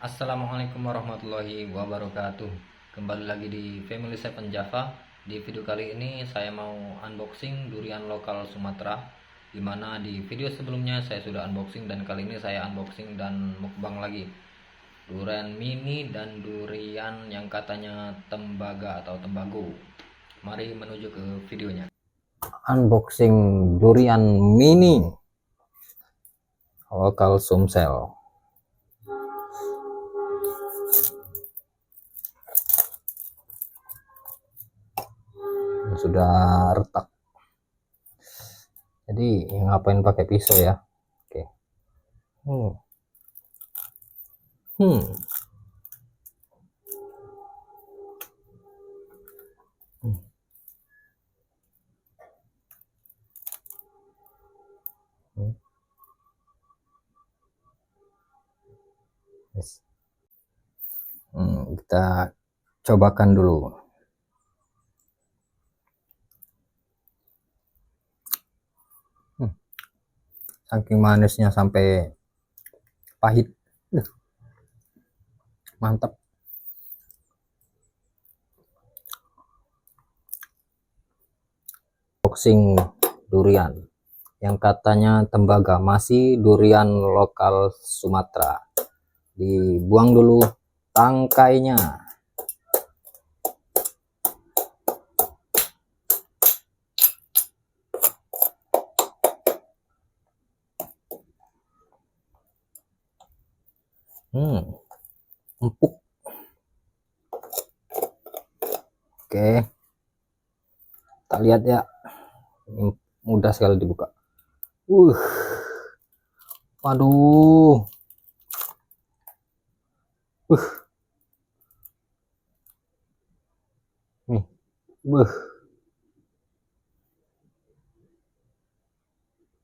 Assalamualaikum warahmatullahi wabarakatuh. Kembali lagi di Family Seven Java. Di video kali ini saya mau unboxing durian lokal Sumatera, dimana di video sebelumnya saya sudah unboxing, dan kali ini saya unboxing dan mukbang lagi durian mini dan durian yang katanya tembaga atau tembago. Mari menuju ke videonya. Unboxing durian mini lokal Sumsel. Sudah retak, jadi ngapain pakai pisau ya. Oke. hmm. Hmm. Hmm. Hmm. Yes. Kita cobakan dulu. Saking manisnya sampai pahit. Mantap. Unboxing durian yang katanya tembaga, masih durian lokal Sumatera. Dibuang dulu tangkainya. Empuk. Oke, kita lihat ya. Mudah sekali dibuka. Waduh. Nih.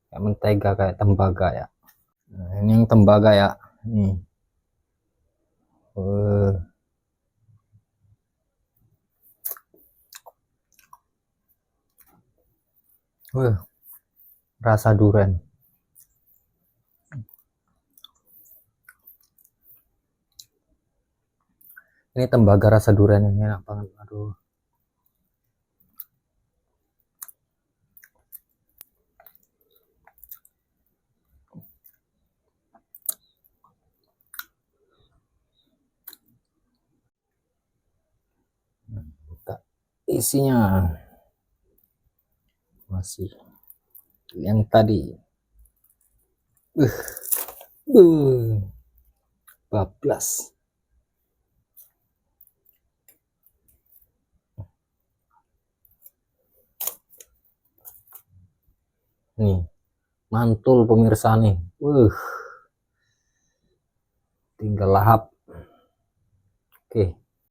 Kayak mentega, kayak tembaga ya. Nah, ini yang tembaga ya. Nih. Rasa durian. Ini tembaga rasa durian, ini enak banget. Aduh. Buka isinya. Masih yang tadi. Bablas. Nih, mantul pemirsa nih. Tinggal lahap. Oke.